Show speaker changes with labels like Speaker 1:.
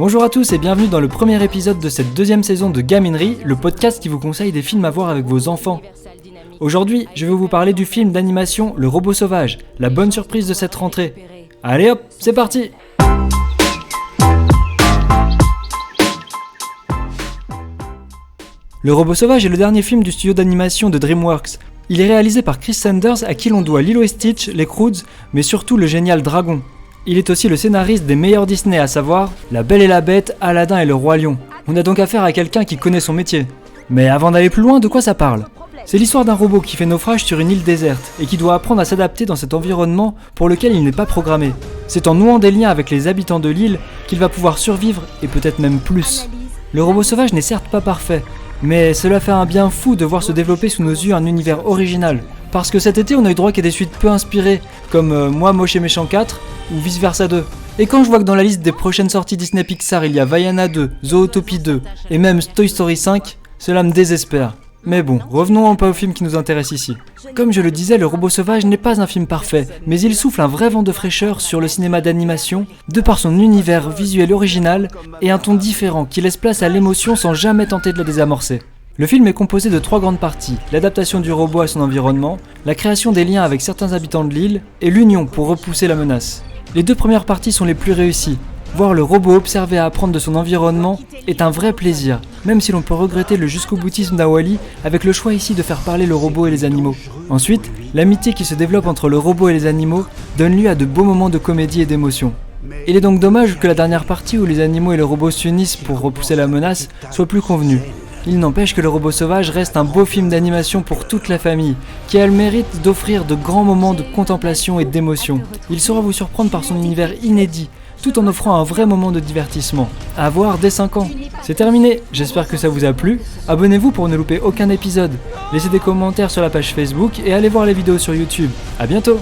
Speaker 1: Bonjour à tous et bienvenue dans le premier épisode de cette deuxième saison de Gaminerie, le podcast qui vous conseille des films à voir avec vos enfants. Aujourd'hui, je vais vous parler du film d'animation Le Robot Sauvage, la bonne surprise de cette rentrée. Allez hop, c'est parti! Le Robot Sauvage est le dernier film du studio d'animation de DreamWorks. Il est réalisé par Chris Sanders à qui l'on doit Lilo et Stitch, les Croods, mais surtout le génial Dragon. Il est aussi le scénariste des meilleurs Disney, à savoir La Belle et la Bête, Aladdin et le Roi Lion. On a donc affaire à quelqu'un qui connaît son métier. Mais avant d'aller plus loin, de quoi ça parle ? C'est l'histoire d'un robot qui fait naufrage sur une île déserte et qui doit apprendre à s'adapter dans cet environnement pour lequel il n'est pas programmé. C'est en nouant des liens avec les habitants de l'île qu'il va pouvoir survivre et peut-être même plus. Le Robot Sauvage n'est certes pas parfait, mais cela fait un bien fou de voir se développer sous nos yeux un univers original. Parce que cet été on a eu droit qu'à des suites peu inspirées, comme Moi Moche et Méchant 4 ou Vice Versa 2. Et quand je vois que dans la liste des prochaines sorties Disney Pixar il y a Vaiana 2, Zootopie 2 et même Toy Story 5, cela me désespère. Mais bon, revenons un peu au film qui nous intéresse ici. Comme je le disais, Le Robot Sauvage n'est pas un film parfait, mais il souffle un vrai vent de fraîcheur sur le cinéma d'animation, de par son univers visuel original et un ton différent qui laisse place à l'émotion sans jamais tenter de la désamorcer. Le film est composé de 3 grandes parties, l'adaptation du robot à son environnement, la création des liens avec certains habitants de l'île et l'union pour repousser la menace. Les 2 premières parties sont les plus réussies. Voir le robot observer et apprendre de son environnement est un vrai plaisir, même si l'on peut regretter le jusqu'au-boutisme d'Awali avec le choix ici de faire parler le robot et les animaux. Ensuite, l'amitié qui se développe entre le robot et les animaux donne lieu à de beaux moments de comédie et d'émotion. Il est donc dommage que la dernière partie où les animaux et le robot s'unissent pour repousser la menace soit plus convenue. Il n'empêche que Le Robot Sauvage reste un beau film d'animation pour toute la famille, qui a le mérite d'offrir de grands moments de contemplation et d'émotion. Il saura vous surprendre par son univers inédit, tout en offrant un vrai moment de divertissement. À voir dès 5 ans. C'est terminé, j'espère que ça vous a plu. Abonnez-vous pour ne louper aucun épisode. Laissez des commentaires sur la page Facebook et allez voir les vidéos sur YouTube. À bientôt!